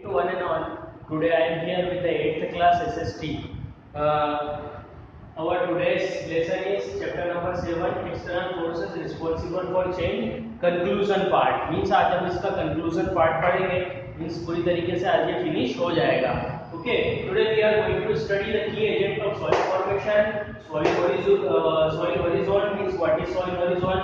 One and all. Today I am here with the 8th class SST. Our today's lesson is chapter number 7, external forces responsible for change, conclusion part. Means आज हम इसका conclusion part पढ़ेंगे. Means पूरी तरीके से आज ये finish हो जाएगा. Okay. Today we are going to study the key agent of soil formation. Soil horizon means what is soil horizon?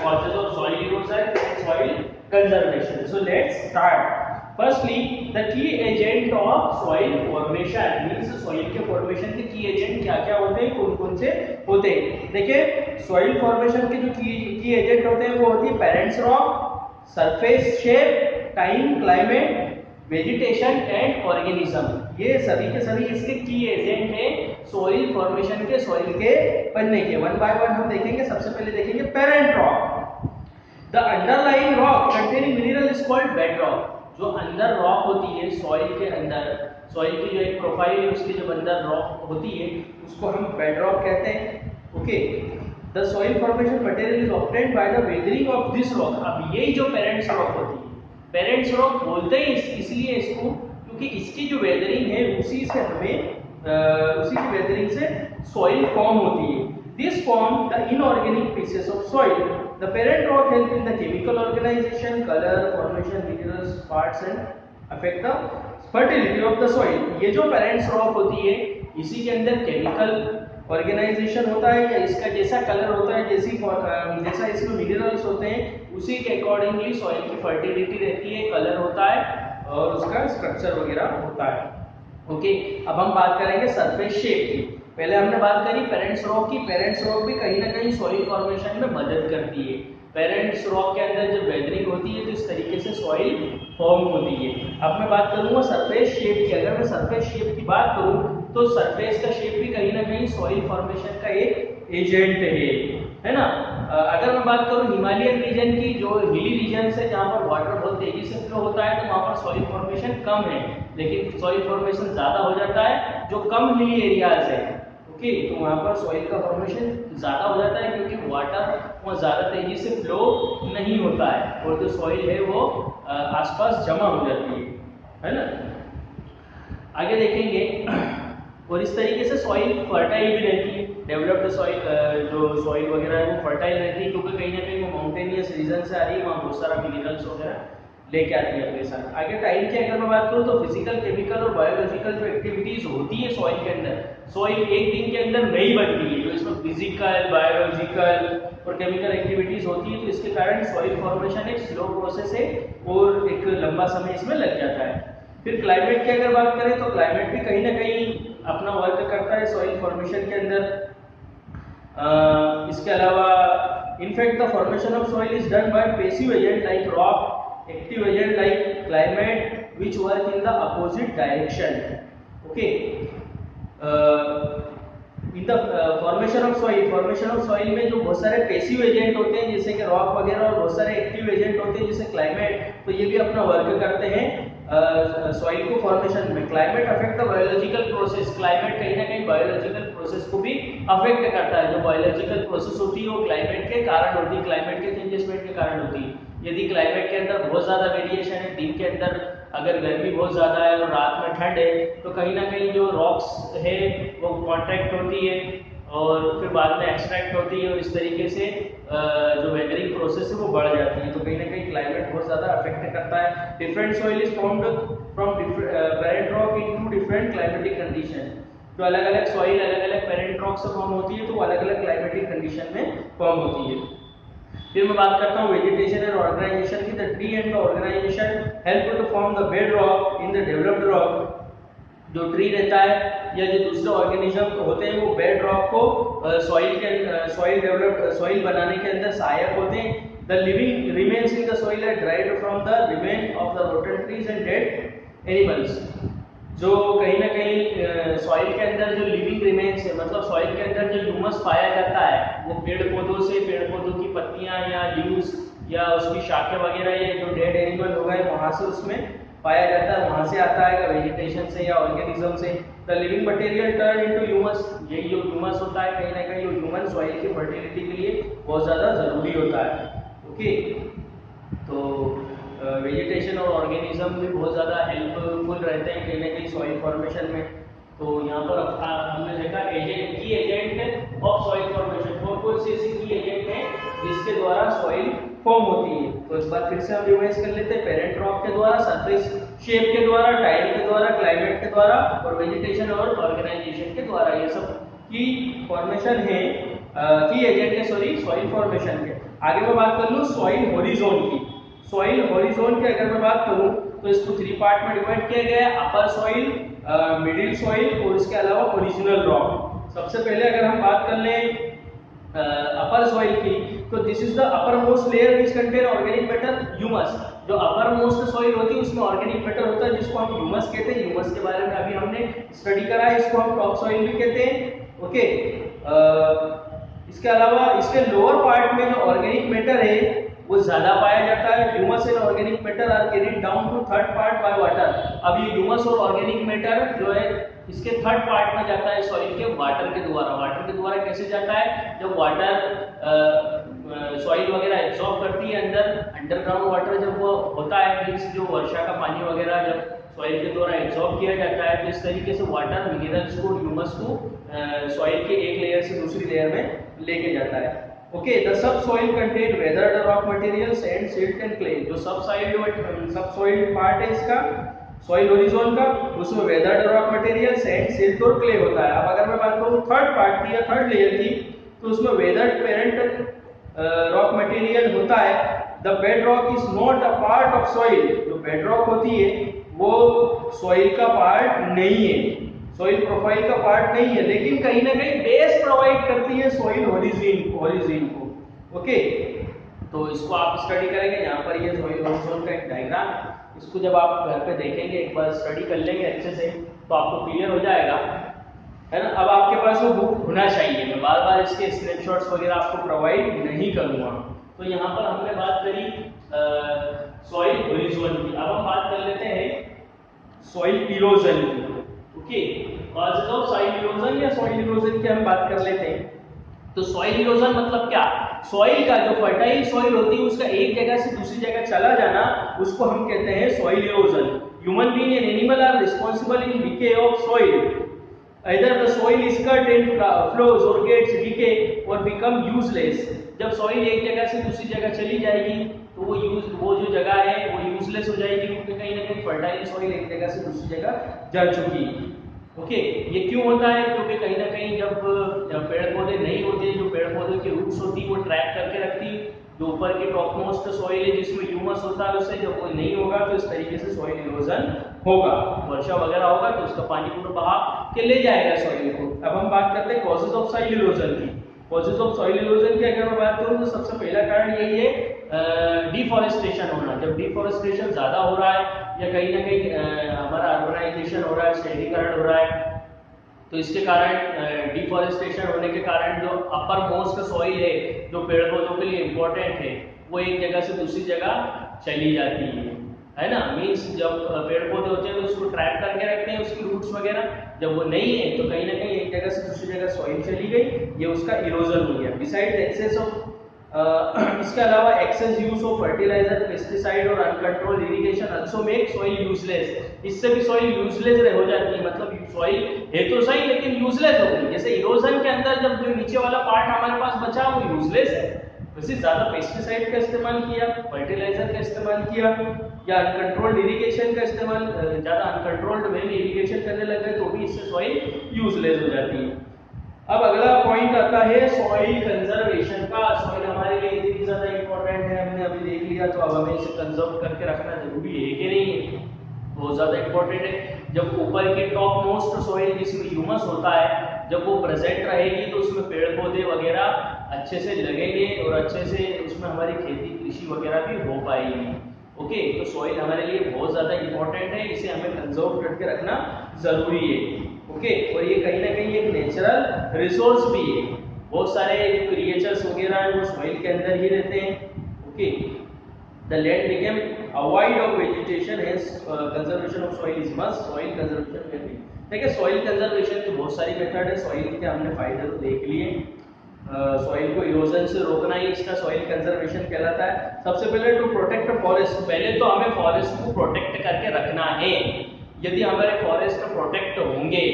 Causes of soil erosion and soil conservation. So let's start. Firstly, the key agent of soil formation means soil के formation के key agent क्या-क्या होते हैं, कौन-कौन से होते हैं. देखिए, soil formation के जो key agent होते हैं वो होती है parent rock, surface shape, time, climate, vegetation and organism. ये सभी के सभी इसके key agent हैं soil formation के, soil के बनने के. One by one हम देखेंगे. सबसे पहले देखेंगे parent rock. The underlying rock containing mineral is called bedrock. जो अंदर रॉक होती है सॉइल के अंदर, सॉइल की जो एक प्रोफाइल है उसकी जो अंदर रॉक होती है उसको हम बेडरॉक कहते हैं. Okay. The soil formation material is obtained by the weathering of this rock. अब यही जो पेरेंट्स रॉक होती है, पेरेंट्स रॉक बोलते हैं इसलिए इसको क्योंकि इसकी जो वेदरिंग है उसी से हमें उसी की वेदरिंग से सॉइल फॉर्म होती है. This form the inorganic pieces of soil. The parent rock help in the chemical organization, color, formation, minerals, parts and affect the fertility of the soil. ये जो parent rock होती है इसी के अंदर chemical organization होता है या इसका जैसा color होता है, जैसा इसमें minerals होते हैं उसी के accordingly soil की fertility रहती है, color होता है और उसका structure वगैरह होता है. ओके. अब हम बात करेंगे surface shape की. पहले हमने बात करी पेरेंट्स रॉक की. पेरेंट्स रॉक भी कहीं ना कहीं सॉइल फॉर्मेशन में मदद करती है. पेरेंट्स रॉक के अंदर जब वेदरिंग होती है तो इस तरीके से सॉइल फॉर्म होती है. अब मैं बात करूंगा सरफेस शेप की. अगर मैं सरफेस शेप की बात करूं तो सरफेस का शेप भी कहीं ना कहीं सॉइल फॉर्मेशन का एक एजेंट है ना. अगर मैं बात करूं हिमालयन रीजन की, जो हिली रीजन है जहां पर वाटर बहुत तेजी से फ्लो होता है तो वहां पर सॉइल फॉर्मेशन कम है, लेकिन सॉइल फॉर्मेशन ज्यादा हो जाता है जो कम हिली एरियाज है. ओके. तो वहां पर सॉइल का फॉर्मेशन ज्यादा हो जाता है क्योंकि वाटर वहां ज्यादा तेजी से फ्लो नहीं होता है और जो सॉइल है वो आसपास जमा हो जाती है ना. आगे देखेंगे. और इस तरीके से सॉइल फर्टाइल भी रहती है. डेवलप्ड सॉइल जो सॉइल वगैरह है वो फर्टाइल रहती है क्योंकि कहीं ना कहीं वो माउंटेनियस रीजन से आ रही है, वहाँ बहुत सारा मिनरल्स वगैरह लेके आती है अपने साथ. आगे टाइम की अगर मैं बात करूँ तो फिजिकल, केमिकल और बायोलॉजिकल जो एक्टिविटीज होती है सॉइल के अंदर, सॉइल एक दिन के अंदर नहीं बनती है. जो इसमें फिजिकल, बायोलॉजिकल और केमिकल एक्टिविटीज होती है तो इसके कारण सॉइल फॉर्मेशन एक स्लो प्रोसेस है और एक लंबा समय इसमें लग जाता है. फिर क्लाइमेट की अगर बात करें तो क्लाइमेट भी कहीं ना कहीं अपना वर्क करता है सॉइल फॉर्मेशन के अंदर. इसके अलावा in fact the formation of soil is done by passive agent like rock, active agent like climate which work in the opposite direction. Okay. In the formation of soil में जो बहुत सारे पैसिव एजेंट होते हैं जैसे कि रॉक वगैरह और बहुत सारे एक्टिव एजेंट होते हैं जैसे क्लाइमेट, तो ये भी अपना वर्क करते हैं सॉइल को फॉर्मेशन में. Climate affect the biological process. Climate कहीं ना कहीं बायोलॉजिकल प्रोसेस को भी अफेक्ट करता है. जो बायोलॉजिकल प्रोसेस होती है वो क्लाइमेट के कारण होती है, क्लाइमेट के चेंजेसमेंट के कारण होती है. यदि क्लाइमेट के अंदर बहुत ज्यादा वेरिएशन है, दिन के अंदर अगर गर्मी बहुत ज्यादा है और रात में ठंड है तो कहीं ना कहीं जो रॉक्स है वो कॉन्ट्रैक्ट होती है और फिर बाद में एक्सट्रैक्ट होती है और इस तरीके से जो वेदरिंग प्रोसेस है वो बढ़ जाती है. तो कहीं ना कहीं क्लाइमेट बहुत ज्यादा अफेक्ट करता है. Different soil is formed from parent rock into different climatic condition. तो अलग अलग सॉइल अलग अलग पेरेंट रॉक से फॉर्म होती है तो अलग अलग क्लाइमेटिक कंडीशन में फॉर्म होती है. फिर मैं बात करता हूँ वेजिटेशन एंड ऑर्गेनाइजेशन की. The tree and the organisation help to form the bedrock in the developed rock. जो ट्री रहता है या जो दूसरे ऑर्गेनिज्म होते हैं वो बेड रॉक को सॉइल बनाने के अंदर सहायक होते हैं. The living remains in the soil are derived from the remain of the rotten trees and dead animals. जो कहीं ना कहीं सॉइल के अंदर जो लिविंग रिमेन्स है, मतलब सॉइल के अंदर जो ह्यूमस पाया जाता है वो पेड़ पौधों से, पेड़ पौधों की पत्तियां या लीव्स या उसकी शाखें वगैरह या जो डेड एनिमल हो गए वहां से उसमें पाया जाता है, वहां से आता है वेजिटेशन से या ऑर्गेनिज्म से. The living material turn into humus. यही जो ह्यूमस होता है कहीं ना कहीं वो ह्यूमन सॉइल की फर्टिलिटी के लिए बहुत ज्यादा जरूरी होता है. ओके. तो वेजिटेशन और ऑर्गेनिज्म भी बहुत ज़्यादा हेल्पफुल रहते हैं कहीं ना कहीं सॉइल फॉर्मेशन में। तो यहाँ पर हमने देखा एजेंट की एजेंट ऑफ सॉइल फॉर्मेशन, कौन से ऐसे की एजेंट हैं जिसके द्वारा सॉइल फॉर्म होती है। तो इस बार फिर से हम रिवाइज कर लेते हैं। पेरेंट रॉक के द्वारा, सरफेस शेप के द्वारा, टाइम के द्वारा, क्लाइमेट के द्वारा और वेजिटेशन और ऑर्गेनाइजेशन के द्वारा, ये सब की फॉर्मेशन है, की एजेंट है सॉरी सॉइल फॉर्मेशन के। आगे मैं बात कर लूँ सॉइल होरिजोन की। सॉइल होरिजोन की अगर मैं बात करूँ तो इसको 3 पार्ट में डिवाइड किया गया है, अपर सॉइल, मिडिल सॉइल और इसके अलावा ओरिजिनल रॉक। सबसे पहले अगर हम बात कर लें अपर सॉइल की, तो this is the upper most layer which contain organic matter humus. जो अपर मोस्ट सॉइल होती है उसमें ऑर्गेनिक मैटर होता है जिसको हम ह्यूमस कहते हैं। ह्यूमस के बारे में अभी हमने स्टडी करा है, इसको हम टॉप सॉइल भी कहते हैं। ओके, इसके अलावा इसके लोअर पार्ट में जो ऑर्गेनिक मैटर है वो ज्यादा पाया जाता है। Humus and organic matter are carried down to third part by water. अब ये ह्यूमस और ऑर्गेनिक मैटर जो है इसके थर्ड पार्ट में जाता है सॉइल के वाटर के द्वारा। वाटर के द्वारा कैसे जाता है? जब वाटर सॉइल वगैरह एब्जॉर्ब करती है अंडरग्राउंड वाटर जब वो होता है, मींस जो वर्षा का पानी वगैरह जब सॉइल के द्वारा एब्जॉर्ब किया जाता है तो इस तरीके से वाटर मिनरल्स को, ह्यूमस को सॉइल के एक लेयर से दूसरी लेयर में लेके जाता है। Okay, the sub soil contain weathered rock material, sand, silt and clay. जो सब सॉइल पार्ट है इसका सॉइल होरिजोन का, उसमें weathered rock material, sand, silt और क्ले होता है। अब अगर मैं बात करूं थर्ड पार्ट की या थर्ड लेयर की, तो उसमें वेदर्ड पेरेंट रॉक मटेरियल होता है। The bed rock is not a part of soil. जो बेड रॉक होती है वो सॉइल का पार्ट नहीं है, सॉइल प्रोफाइल का पार्ट नहीं है, लेकिन कहीं ना कहीं बेस प्रोवाइड करती है सॉइल ओरिजिन को। ओके, तो इसको आप स्टडी करेंगे। यहाँ पर ये सॉइल ओरिजिन का एक डायग्राम है, इसको जब आप घर पे देखेंगे, एक बार स्टडी कर लेंगे अच्छे से, तो आपको क्लियर हो जाएगा, है ना। अब आपके पास वो बुक होना चाहिए, मैं बार बार इसके स्क्रीनशॉट्स वगैरह आपको प्रोवाइड नहीं करूँगा। तो यहाँ पर हमने बात करी सॉइल ओरिजिन की। अब हम बात कर लेते हैं सॉइल इरोजन की। Okay, causes of soil erosion या सॉइल इरोजन की हम बात कर लेते हैं। तो सॉइल इरोजन मतलब क्या? सॉइल का जो फर्टाइल सॉइल होती है उसका एक जगह से दूसरी जगह चला जाना, उसको हम कहते हैं soil erosion. Human being and animal are responsible in decay of soil. Either the soil is cut and flows or gets decay or become useless. जब सॉइल एक जगह से दूसरी जगह चली जाएगी तो वो जो जगह है वो यूजलेस हो जाएगी, क्योंकि कहीं ना कहीं फर्टाइल सॉइल एक जगह से दूसरी जगह जा चुकी है। ओके, ये क्यों होता है? क्योंकि कहीं ना कहीं जब पेड़ पौधे नहीं होते, जो पेड़ पौधे की रूट्स होती है वो ट्रैक करके रखती, जो ऊपर की टॉप मोस्ट सॉइल है जिसमें ह्यूमस होता है, उससे जब वो नहीं होगा तो इस तरीके से सॉइल इरोजन होगा। वर्षा वगैरह होगा तो उसका पानी पूरा बहा के ले जाएगा सॉइल को। अब हम बात करते हैं कॉजेज ऑफ सॉइल इरोजन की। कॉजेज ऑफ सॉइल इरोजन की अगर मैं बात करूं तो सबसे पहला कारण यही है डिफॉरेस्टेशन होना। जब डिफॉरेस्टेशन ज्यादा हो रहा है या कहीं ना कहीं हमारा अर्बनाइजेशन हो रहा है, शहरीकरण हो रहा है, तो इसके कारण डिफॉरेस्टेशन होने के कारण जो अपर मोस्ट सॉइल है जो पेड़ पौधों के लिए इम्पोर्टेंट है वो एक जगह से दूसरी जगह चली जाती है ना। मीन्स जब पेड़ पौधे होते हैं तो उसको ट्रैप करके रखते हैं, उसकी रूट्स वगैरह, जब वो नहीं है तो कहीं ना कहीं एक जगह से दूसरी जगह सॉइल चली गई, ये उसका इरोजन हो गया। बिसाइड एक्सेस ऑफ इसके अलावा excess use of fertiliser, pesticide और uncontrolled irrigation also make soil useless. इससे भी सॉइल यूजलेस हो जाती है, मतलब सॉइल है तो सही लेकिन यूजलेस हो गई। जैसे इरोजन के अंदर जब जो नीचे वाला पार्ट हमारे पास बचा वो यूजलेस है, वैसे ज्यादा पेस्टिसाइड का इस्तेमाल किया, फर्टिलाइजर का इस्तेमाल किया या अनकंट्रोल्ड इरिगेशन का इस्तेमाल, ज्यादा अनकंट्रोल्ड वे में इरिगेशन करने लग गए तो भी इससे सॉइल यूजलेस हो जाती है। अब अगला पॉइंट आता है सॉइल कंजर्वेशन का। सॉइल हमारे लिए इतनी ज्यादा इंपॉर्टेंट है, हमने अभी देख लिया, तो अब हमें इसे कंजर्व करके रखना जरूरी है कि नहीं है? बहुत ज्यादा इंपॉर्टेंट है। जब ऊपर के टॉप मोस्ट सॉइल जिसमें ह्यूमस होता है जब वो प्रेजेंट रहेगी तो उसमें पेड़ पौधे वगैरह अच्छे से लगेंगे और अच्छे से उसमें हमारी खेती कृषि वगैरह भी हो पाएगी। ओके, तो सॉइल हमारे लिए बहुत ज्यादा इंपॉर्टेंट है, इसे हमें कंजर्व करके रखना जरूरी है। ओके, और ये कहीं ना कहीं एक नेचुरल रिसोर्स भी है। बहुत सारे जो क्रिएचर्स वगैरह हैं वो सॉइल के अंदर ही रहते हैं। Okay, the land became avoid of vegetation, hence conservation of soil is must. Soil conservation में भी देखिए, सॉइल कंजर्वेशन की बहुत सारी मेथड है। सॉइल के हमने फायदे तो देख लिए। सॉइल को इरोजन से रोकना ही इसका सॉइल कंजर्वेशन कहलाता है। सबसे पहले टू प्रोटेक्ट फॉरेस्ट, पहले तो हमें फॉरेस्ट को प्रोटेक्ट करके रखना है। यदि हमारे फॉरेस्ट प्रोटेक्ट होंगे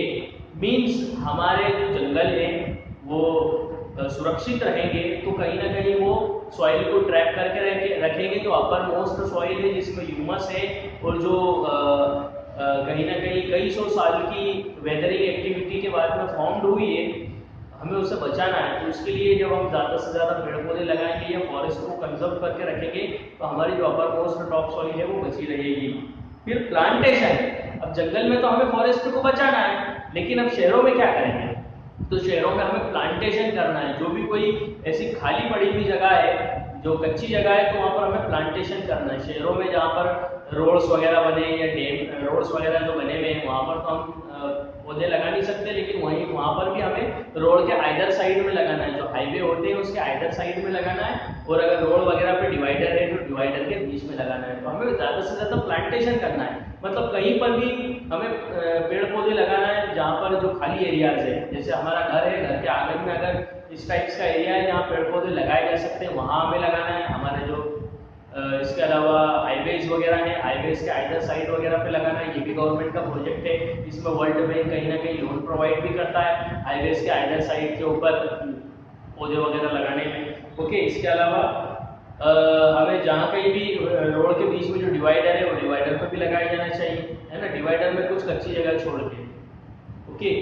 मींस हमारे जो जंगल है वो सुरक्षित रहेंगे, तो कहीं ना कहीं वो सॉइल को ट्रैप करके रखेंगे। जो अपर मोस्ट सॉइल है जिसमें ह्यूमस है और जो कहीं ना कहीं कई सौ साल की वेदरिंग एक्टिविटी के बाद में फॉर्म्ड हुई है, हमें उसे बचाना है। तो उसके लिए जब हम ज़्यादा से ज़्यादा पेड़ पौधे लगाएंगे या फॉरेस्ट को कंजर्व करके रखेंगे तो हमारी जो अपर मोस्ट टॉप सॉइल है वो बची रहेगी। फिर प्लांटेशन, अब जंगल में तो हमें फॉरेस्ट को बचाना है, लेकिन अब शहरों में क्या करेंगे? तो शहरों में हमें प्लांटेशन करना है। जो भी कोई ऐसी खाली पड़ी हुई जगह है, जो कच्ची जगह है, तो वहाँ पर हमें प्लांटेशन करना है। शहरों में जहाँ पर रोड्स वगैरह बने या डेम रोड्स वगैरह जो बने हुए हैं वहाँ पर तो हम पौधे लगा नहीं सकते, लेकिन वहाँ पर भी हमें रोड के आइदर साइड में लगाना है। जो हाईवे होते हैं उसके आइदर साइड में लगाना है, और अगर रोड वगैरह पे डिवाइडर है तो डिवाइडर के बीच में लगाना है। तो हमें ज़्यादा से ज़्यादा प्लांटेशन करना है, मतलब कहीं पर भी हमें पेड़ पौधे लगाना है जहाँ पर जो खाली एरियाज है, जैसे हमारा घर है, घर के आंगन में अगर इस टाइप्स का एरिया है जहाँ पेड़ पौधे लगाए जा सकते हैं वहाँ हमें लगाना है। हमारे जो इसके अलावा हाईवेज वगैरह है, हाईवेज के आइदर साइड वगैरह पे लगाना है। ये भी गवर्नमेंट का प्रोजेक्ट है, इसमें वर्ल्ड बैंक कहीं ना कहीं लोन प्रोवाइड भी करता है हाईवेज के आइदर साइड के ऊपर पौधे वगैरह लगाने में। ओके, इसके अलावा हमें जहाँ कहीं भी रोड के बीच में जो डिवाइडर है वो डिवाइडर पर भी लगाया जाना चाहिए, है ना, डिवाइडर में कुछ कच्ची जगह छोड़ के। ओके,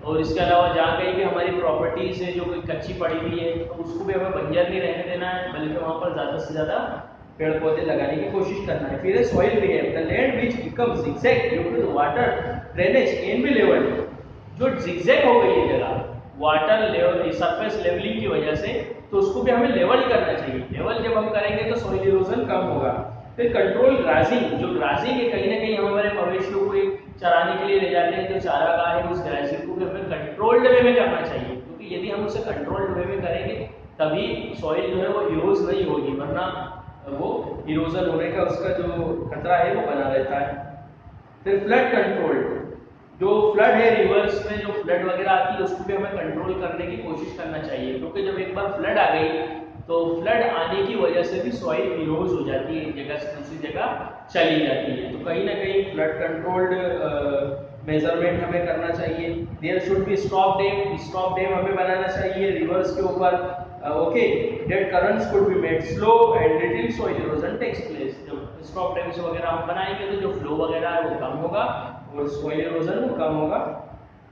और इसके अलावा जहाँ कहीं भी हमारी प्रॉपर्टीज है जो कोई कच्ची पड़ी हुई है तो उसको भी हमें बंजर नहीं रहने देना है, बल्कि वहाँ पर ज़्यादा से ज़्यादा पेड़ पौधे लगाने की कोशिश करना है। फिर soil rehab, the land which becomes zigzag due to the water drainage can be levelled. जो zigzag हो गई है जगह वाटर लेवल सरफेस लेवलिंग की वजह से, तो उसको भी हमें लेवल करना चाहिए। लेवल जब हम करेंगे तो सॉइल इरोजन कम होगा। फिर कंट्रोल ग्राजिंग, जो ग्राजिंग है कहीं ना कहीं हमारे मवेशियों को चराने के लिए ले जाते हैं, जो चारागाह है उस ग्राजिंग को भी हमें कंट्रोल्ड वे में करना चाहिए, क्योंकि यदि हम उसे कंट्रोल्ड वे में करेंगे तभी सॉइल जो है वो इरोज नहीं होगी, वरना वो इरोजन होने का उसका जो खतरा है वो बना रहता है। फिर फ्लड कंट्रोल, जो फ्लड है रिवर्स में जो फ्लड वगैरह आती है उसको भी हमें कंट्रोल करने की कोशिश करना चाहिए, क्योंकि जब एक बार फ्लड आ गई तो फ्लड आने की वजह से भी सॉइल इरोज हो जाती है, एक जगह से दूसरी जगह चली जाती है। तो कहीं ना कहीं फ्लड कंट्रोल्ड मेजरमेंट हमें करना चाहिए। There should be stop dam हमें बनाना चाहिए रिवर्स के ऊपर। Okay, that currents could be made slow and little soil erosion takes place. जब स्टॉप डैम्स वगैरह हम बनाएंगे तो जो फ्लो वगैरह है वो कम होगा और सॉइल इरोजन वो कम होगा।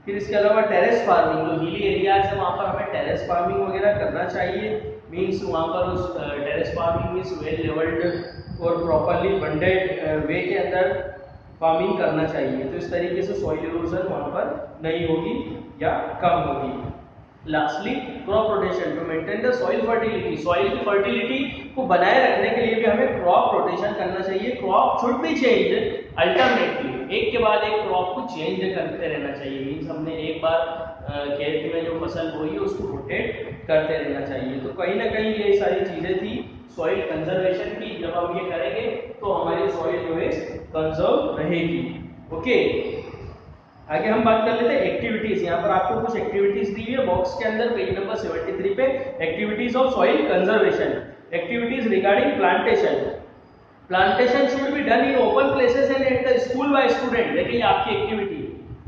फिर इसके अलावा टेरेस फार्मिंग, जो हिली एरियाज है वहाँ पर हमें टेरेस फार्मिंग वगैरह करना चाहिए। मीन्स वहाँ पर उस terrace farming means well levelled और प्रॉपरली बंडेड वे के अंदर फार्मिंग करना चाहिए, तो इस तरीके से सॉइल इरोजन वहाँ पर नहीं होगी या कम होगी। Lastly crop rotation, to maintain the soil fertility, soil की फर्टिलिटी को बनाए रखने के लिए भी हमें क्रॉप रोटेशन करना चाहिए। Crop should be change alternately, एक के बाद एक क्रॉप को चेंज करते रहना चाहिए। मीन्स हमने एक बार खेत में जो फसल बोई है उसको रोटेट करते रहना चाहिए। तो कहीं ना कहीं ये सारी चीजें थी सॉइल कंजर्वेशन की। जब हम ये करेंगे तो हमारी सॉइल जो है कंजर्व रहेगी। ओके, आगे हम बात कर लेते हैं एक्टिविटीज। यहाँ पर आपको कुछ एक्टिविटीज दी हुई है बॉक्स के अंदर पेज नंबर 73 पे, activities of soil conservation. Activities regarding plantation, plantation should be done in open places and at the school by student. देखिए आपकी एक्टिविटी,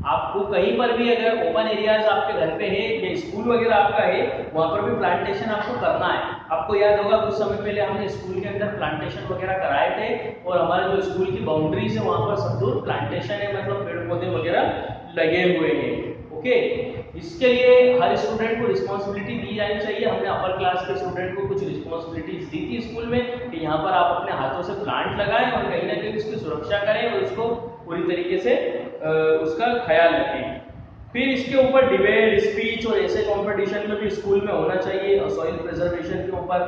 आपको कहीं पर भी अगर ओपन एरियाज आपके घर पे है या स्कूल वगैरह आपका है वहां पर भी प्लांटेशन आपको करना है। आपको याद होगा कुछ समय पहले हमने स्कूल के अंदर प्लांटेशन वगैरह कराए थे, और हमारे जो स्कूल की बाउंड्रीज है वहां पर सब दूर प्लांटेशन है, मतलब पेड़ पौधे वगैरह लगे हुए हैं। ओके, इसके लिए हर स्टूडेंट को रिस्पॉन्सिबिलिटी दी जानी चाहिए। हमने अपर क्लास के स्टूडेंट को कुछ रिस्पॉन्सिबिलिटीज दी थी स्कूल में कि यहाँ पर आप अपने हाथों से प्लांट लगाएं और कहीं ना कहीं उसकी सुरक्षा करें और उसको पूरी तरीके से उसका ख्याल रखें। फिर इसके ऊपर डिबेट, स्पीच और ऐसे कंपटीशन में भी स्कूल में होना चाहिए और सॉइल प्रिजर्वेशन के ऊपर।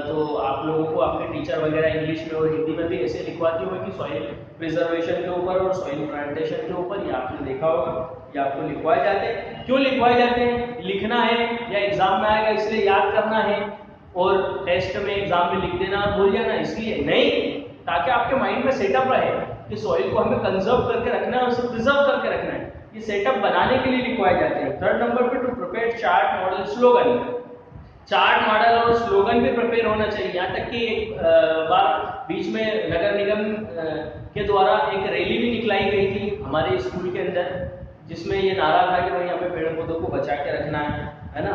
तो आप लोगों को आपके टीचर वगैरह इंग्लिश में और हिंदी में भी ऐसे लिखवाती होगी कि सॉइल प्रिजर्वेशन के ऊपर और सॉइल प्लांटेशन के ऊपर। ये आपने देखा होगा, ये आपको लिखवाए जाते हैं। क्यों लिखवाए जाते हैं? लिखना है या एग्जाम में आएगा इसलिए याद करना है, और टेस्ट में एग्जाम में लिख देना भूल जाना इसलिए नहीं, ताकि आपके माइंड में सेटअप रहे कि सॉइल को हमें कंजर्व करके रखना है, उसे प्रिजर्व करके रखना है। ये सेटअप बनाने के लिए लिखवाए जाते हैं। थर्ड नंबर पे to prepare chart, model, slogan. Chart model और स्लोगन भी प्रिपेयर होना चाहिए। यहाँ तक कि एक बार बीच में नगर निगम के द्वारा एक रैली भी निकलाई गई थी हमारे स्कूल के अंदर, जिसमें ये नारा था कि भाई हमें पेड़ पौधों को बचा के रखना है ना।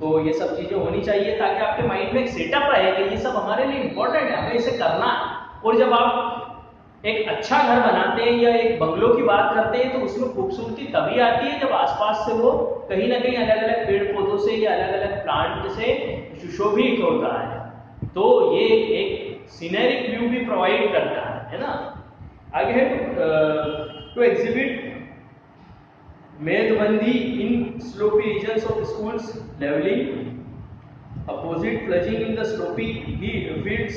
तो ये सब चीजें होनी चाहिए ताकि आपके माइंड में एक सेटअप रहे कि ये सब हमारे लिए इम्पोर्टेंट है, हमें इसे करना है। और जब आप एक अच्छा घर बनाते हैं या एक बंगलों की बात करते हैं तो उसमें खूबसूरती तभी आती है जब आसपास से वो कहीं ना कहीं अलग अलग पेड़ पौधों से या अलग अलग प्लांट से सुशोभित होता है। तो ये एक सीनरिक व्यू भी प्रोवाइड करता है ना। आगे है टू एग्जिबिट मेदबंदी in slopy regions of schools levelling opposite flooding in the slopy fields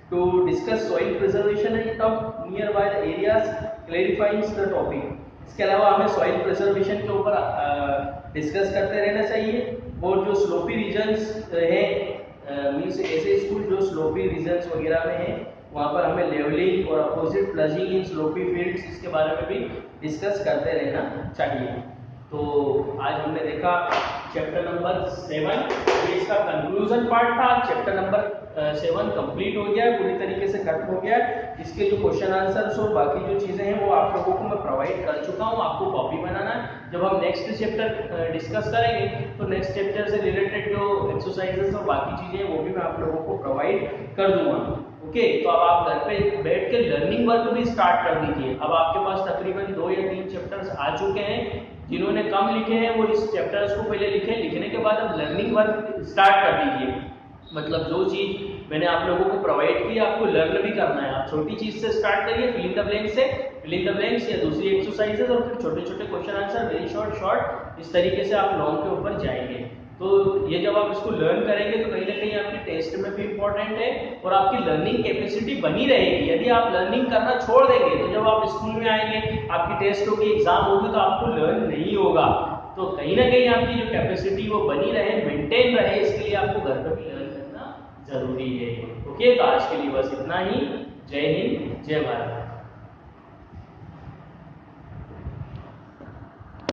to discuss soil preservation and talk nearby the areas clarifying the topic। इसके अलावा हमें सॉइल प्रिजर्वेशन के ऊपर डिस्कस करते रहना चाहिए। और जो स्लोपी रीजन्स है मीन्स ऐसे स्कूल जो स्लोपी रीजन्स वगैरह में है वहाँ पर हमें लेवलिंग और अपोजिट फ्लजिंग इन स्लोपी फील्ड्स इसके बारे में भी डिस्कस करते रहना चाहिए। तो आज हमने देखा चैप्टर नंबर 7, ये इसका कंक्लूजन पार्ट था। चैप्टर नंबर 7 कंप्लीट हो गया है, पूरी तरीके से खत्म हो गया है। इसके जो क्वेश्चन आंसर्स और बाकी जो चीज़ें हैं वो आप लोगों को मैं प्रोवाइड कर चुका हूँ। आपको कॉपी बनाना है। जब हम नेक्स्ट चैप्टर डिस्कस करेंगे तो नेक्स्ट चैप्टर से रिलेटेड जो एक्सरसाइजेस और बाकी चीज़ें हैं वो भी मैं आप लोगों को प्रोवाइड कर दूंगा। ओके, तो अब आप घर पे बैठ के लर्निंग वर्क भी स्टार्ट कर दीजिए। अब आपके पास तकरीबन 2 या 3 चैप्टर्स आ चुके हैं। जिन्होंने कम लिखे हैं वो इस चैप्टर्स को पहले लिखें, लिखने के बाद अब लर्निंग वर्क स्टार्ट कर दीजिए। मतलब जो चीज मैंने आप लोगों को प्रोवाइड की आपको लर्न भी करना है। आप छोटी चीज से स्टार्ट करिए, फिल इन द ब्लैंक्स से, फिल इन द ब्लैंक्स या दूसरी एक्सरसाइजेस और फिर छोटे छोटे question answer very short short, इस तरीके से आप लॉन्ग के ऊपर जाएंगे। तो ये जब आप इसको लर्न करेंगे तो कहीं ना कहीं आपके टेस्ट में भी इंपॉर्टेंट है और आपकी लर्निंग कैपेसिटी बनी रहेगी। यदि आप लर्निंग करना छोड़ देंगे तो जब आप स्कूल में आएंगे, आपकी टेस्ट होगी, एग्जाम होगी, तो आपको लर्न नहीं होगा। तो कहीं ना कहीं आपकी जो कैपेसिटी वो बनी रहे, मेंटेन रहे, इसके लिए आपको घर पर भी लर्न करना जरूरी है। ओके, तो आज के लिए बस इतना ही। जय हिंद, जय भारत।